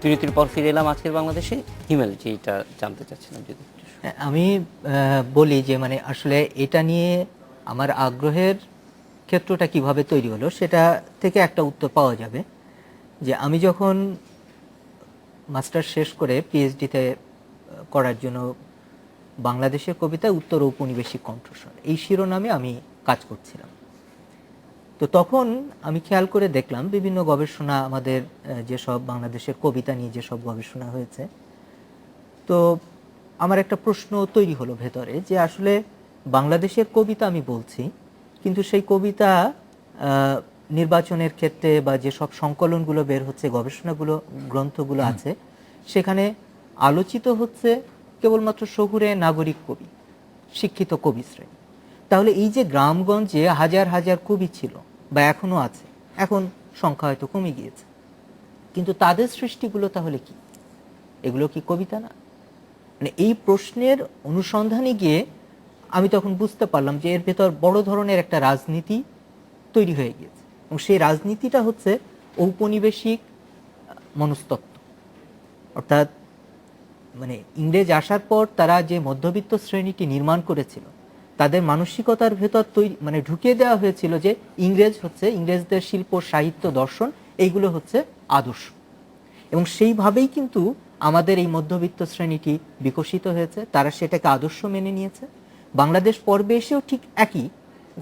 বিরতির পর ফিরে এলাম আজকের বাংলাদেশে। হিমেল যেটা জানতে চাচ্ছিলাম যদি আমি বলি যে মানে আসলে এটা নিয়ে আমার আগ্রহের ক্ষেত্রটা কিভাবে তৈরি হলো সেটা থেকে একটা উত্তর পাওয়া যাবে। যে আমি যখন মাস্টার শেষ করে পিএইচডিতে করার জন্য বাংলাদেশের কবিতা উত্তর ঔপনিবেশিক কণ্ঠস্বর এই শিরোনামে আমি কাজ করছিলাম। তো তখন আমি খেয়াল করে দেখলাম বিভিন্ন গবেষণা আমাদের যেসব বাংলাদেশের কবিতা নিয়ে যেসব গবেষণা হয়েছে, তো আমার একটা প্রশ্ন তৈরি হলো ভেতরে যে আসলে বাংলাদেশের কবিতা আমি বলছি, কিন্তু সেই কবিতা নির্বাচনের ক্ষেত্রে বা যেসব সংকলনগুলো বের হচ্ছে, গবেষণাগুলো, গ্রন্থগুলো আছে, সেখানে আলোচিত হচ্ছে কেবলমাত্র শহুরে নাগরিক কবি, শিক্ষিত কবি শ্রেণী। তাহলে এই যে গ্রামগঞ্জে হাজার হাজার কবি ছিল বা এখনো আছে, এখন সংখ্যা হয়তো কমে গিয়েছে, কিন্তু তাদের সৃষ্টিগুলো তাহলে কি? এগুলো কি কবিতা না? মানে এই প্রশ্নের অনুসন্ধানে গিয়ে আমি তখন বুঝতে পারলাম যে এর ভেতর বড় ধরনের একটা রাজনীতি তৈরি হয়ে গিয়েছে, এবং সেই রাজনীতিটা হচ্ছে ঔপনিবেশিক মনস্তত্ত্ব। অর্থাৎ মানে ইংরেজ আসার পর তারা যে মধ্যবিত্ত শ্রেণীটি নির্মাণ করেছিল, তাদের মানসিকতার ভেতর মানে ঢুকিয়ে দেওয়া হয়েছিল যে ইংরেজ হচ্ছে, ইংরেজদের শিল্প, সাহিত্য, দর্শন এইগুলো হচ্ছে আদর্শ। এবং সেইভাবেই কিন্তু আমাদের এই মধ্যবিত্ত শ্রেণীটি বিকশিত হয়েছে, তারা সেটাকে আদর্শ মেনে নিয়েছে। বাংলাদেশ পর্বে এসেও ঠিক একই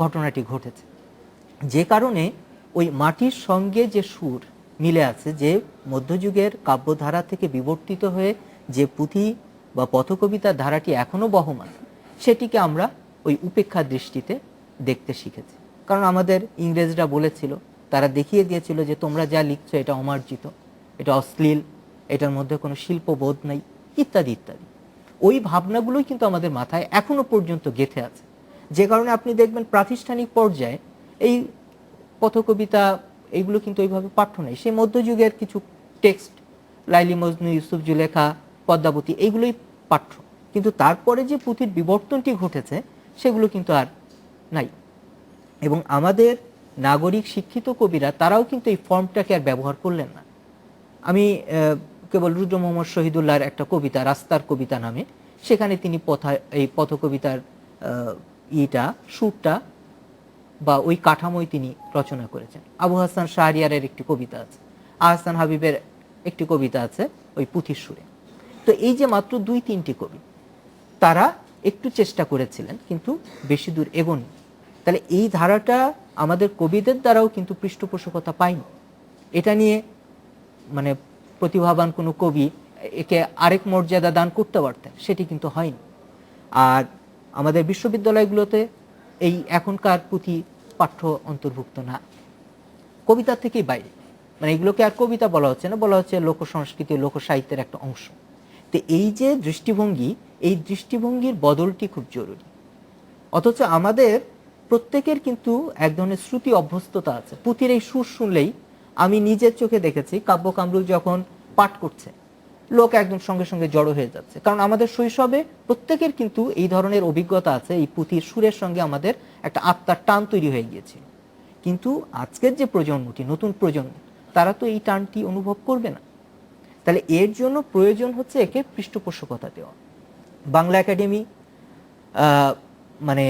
ঘটনাটি ঘটেছে, যে কারণে ওই মাটির সঙ্গে যে সুর মিলে আছে, যে মধ্যযুগের কাব্যধারা থেকে বিবর্তিত হয়ে যে পুঁথি বা পথকবিতার ধারাটি এখনো বহমান, সেটিকে আমরা ওই উপেক্ষা দৃষ্টিতে দেখতে শিখেছি। কারণ আমাদের ইংরেজরা বলেছিল, তারা দেখিয়ে দিয়েছিল যে তোমরা যা লিখছো এটা অমার্জিত, এটা অশ্লীল, এটার মধ্যে কোনো শিল্পবোধ নাই, ইত্যাদি ইত্যাদি। ওই ভাবনাগুলোই কিন্তু আমাদের মাথায় এখনো পর্যন্ত গেঁথে আছে, যে কারণে আপনি দেখবেন প্রাতিষ্ঠানিক পর্যায়ে এই পথকবিতা এইগুলো কিন্তু ওইভাবে পাঠ্য নেই। সেই মধ্যযুগের কিছু টেক্সট, লাইলি মজনু, ইউসুফ জুলেখা, পদ্মাবতী, এইগুলোই পাঠ্য, কিন্তু তারপরে যে পুঁথির বিবর্তনটি ঘটেছে সেগুলো কিন্তু আর নাই। এবং আমাদের নাগরিক শিক্ষিত কবিরা তারাও কিন্তু এই ফর্মটাকে আর ব্যবহার করলেন না। আমি কেবল রুদ্র মোহাম্মদ শহীদুল্লাহর একটা কবিতা, রাস্তার কবিতা নামে, সেখানে তিনি এই পথকবিতার সুরটা বা ওই কাঠামোই তিনি রচনা করেছেন। আবু হাসান শাহরিয়ারের একটি কবিতা আছে, আহসান হাবিবের একটি কবিতা আছে ওই পুঁথির সুরে। তো এই যে মাত্র 2-3টি কবি, তারা একটু চেষ্টা করেছিলেন কিন্তু বেশি দূর এগোনি। তাহলে এই ধারাটা আমাদের কবিদের দ্বারাও কিন্তু পৃষ্ঠপোষকতা পায়নি। এটা নিয়ে মানে প্রতিভাবান কোনো কবি একে আরেক মর্যাদা দান করতে পারতেন, সেটি কিন্তু হয়নি। আর আমাদের বিশ্ববিদ্যালয়গুলোতে এই এখনকার পুঁথি পাঠ্য অন্তর্ভুক্ত না, কবিতার থেকেই বাইরে। মানে এগুলোকে আর কবিতা বলা হচ্ছে না, বলা হচ্ছে লোক সংস্কৃতি, লোক সাহিত্যের একটা অংশ। তো এই যে দৃষ্টিভঙ্গি, এই দৃষ্টিভঙ্গির বদলটি খুব জরুরি। অথচ আমাদের প্রত্যেকের কিন্তু এক ধরনের শ্রুতি অভ্যস্ততা আছে। পুঁথির এই সুর শুনলেই আমি নিজের চোখে দেখেছি, কাব্য কামরুল যখন পাঠ করছে, লোক একদম সঙ্গে সঙ্গে জড়ো হয়ে যাচ্ছে। কারণ আমাদের শৈশবে প্রত্যেকের কিন্তু এই ধরনের অভিজ্ঞতা আছে, এই পুঁথির সুরের সঙ্গে আমাদের একটা আত্মার টান তৈরি হয়ে গিয়েছিল। কিন্তু আজকের যে প্রজন্মটি, নতুন প্রজন্ম, তারা তো এই টানটি অনুভব করবে না। তাহলে এর জন্য প্রয়োজন হচ্ছে একে পৃষ্ঠপোষকতা দেওয়া। বাংলা একাডেমি মানে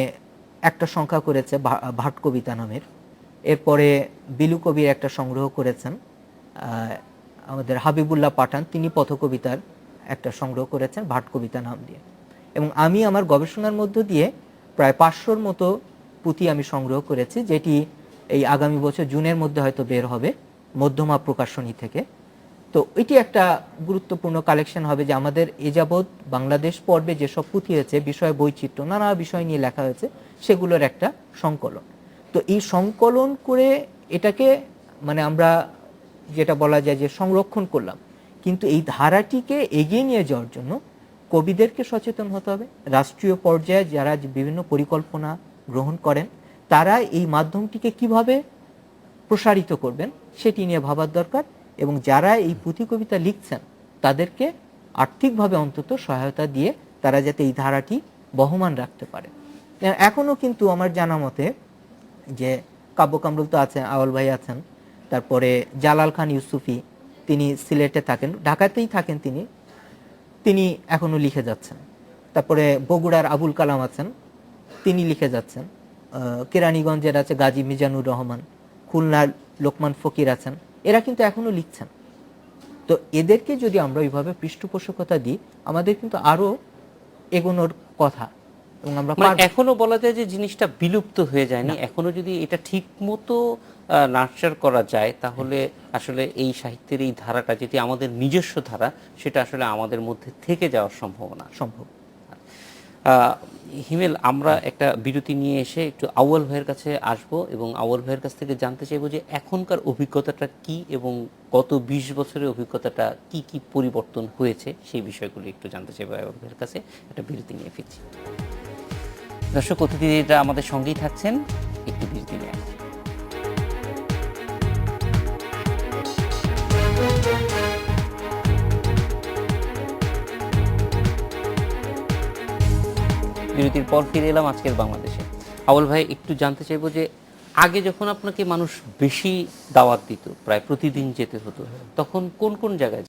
একটা সংখ্যা করেছে ভাট কবিতা নামের, এরপরে বিলু কবির একটা সংগ্রহ করেছেন, আমাদের হাবিবুল্লাহ পাঠান তিনি পথকবিতার একটা সংগ্রহ করেছেন ভাট কবিতা নাম দিয়ে। এবং আমি আমার গবেষণার মধ্য দিয়ে প্রায় 500-র মতো পুঁথি আমি সংগ্রহ করেছি, যেটি এই আগামী বছর জুনের মধ্যে হয়তো বের হবে মধ্যমা প্রকাশনী থেকে। তো এটি একটা গুরুত্বপূর্ণ কালেকশন হবে, যে আমাদের এ যাবৎ বাংলাদেশ পর্বে যেসব পুঁথি হয়েছে, বিষয় বৈচিত্র্য, নানা বিষয় নিয়ে লেখা হয়েছে, সেগুলোর একটা সংকলন। তো এই সংকলন করে এটাকে মানে আমরা যেটা বলা যায় যে সংরক্ষণ করলাম, কিন্তু এই ধারাটিকে এগিয়ে নিয়ে যাওয়ার জন্য কবিদেরকে সচেতন হতে হবে। রাষ্ট্রীয় পর্যায়ে যারা বিভিন্ন পরিকল্পনা গ্রহণ করেন, তারা এই মাধ্যমটিকে কিভাবে প্রসারিত করবেন সেটি নিয়ে ভাবার দরকার। এবং যারা এই পুঁথি কবিতা লিখছেন, তাদেরকে আর্থিকভাবে অন্তত সহায়তা দিয়ে তারা যাতে এই ধারাটি বহমান রাখতে পারে। এখনো কিন্তু আমার জানা মতে যে কাব্য কামরুল তো আছেন, আওয়াল ভাই আছেন, তারপরে জালাল খান ইউসুফি, তিনি সিলেটে থাকেন, ঢাকাতেই থাকেন তিনি, তিনি এখনো লিখে যাচ্ছেন। তারপরে বগুড়ার আবুল কালাম আছেন, তিনি লিখে যাচ্ছেন। কেরানীগঞ্জের আছে গাজী মিজানুর রহমান, খুলনার লোকমান ফকির আছেন, এরা কিন্তু এখনো লিখছেন। তো এদেরকে যদি আমরা ওইভাবে পৃষ্ঠপোষকতা দিই, আমাদের কিন্তু আরো এগোনোর কথা, এবং আমরা মানে এখনো বলা যায় যে জিনিসটা বিলুপ্ত হয়ে যায়নি, এখনো যদি এটা ঠিক মতো নার্চার করা যায় তাহলে আসলে এই সাহিত্যের এই ধারাটা যেটি আমাদের নিজস্ব ধারা, সেটা আসলে আমাদের মধ্যে থেকে যাওয়ার সম্ভাবনা সম্ভব। হিমেল, আমরা একটা বিরতি নিয়ে এসে একটু আউয়াল ভাইয়ের কাছে আসব এবং আউয়াল ভাইয়ের কাছ থেকে জানতে চাইবো যে এখনকার অভিজ্ঞতাটা কি এবং গত ২০ বছরের অভিজ্ঞতাটা কি কি পরিবর্তন হয়েছে সেই বিষয়গুলো একটু জানতে চাইবো আউয়াল ভাইয়ের কাছে। একটা বিরতি নিয়ে ফিরছি। দর্শক, অতিথিরা আমাদের সঙ্গেই থাকছেন, একটু বিরতি নিয়ে আসছি। বিরতির পর ফিরে এলাম আজকের বাংলাদেশে। আউয়াল ভাই, একটু জানতে চাইবো যে আগে যখন আপনাকে মানুষ বেশি দাওয়াত দিত, প্রায় প্রতিদিন যেতে হতো, তখন কোন কোন জায়গায়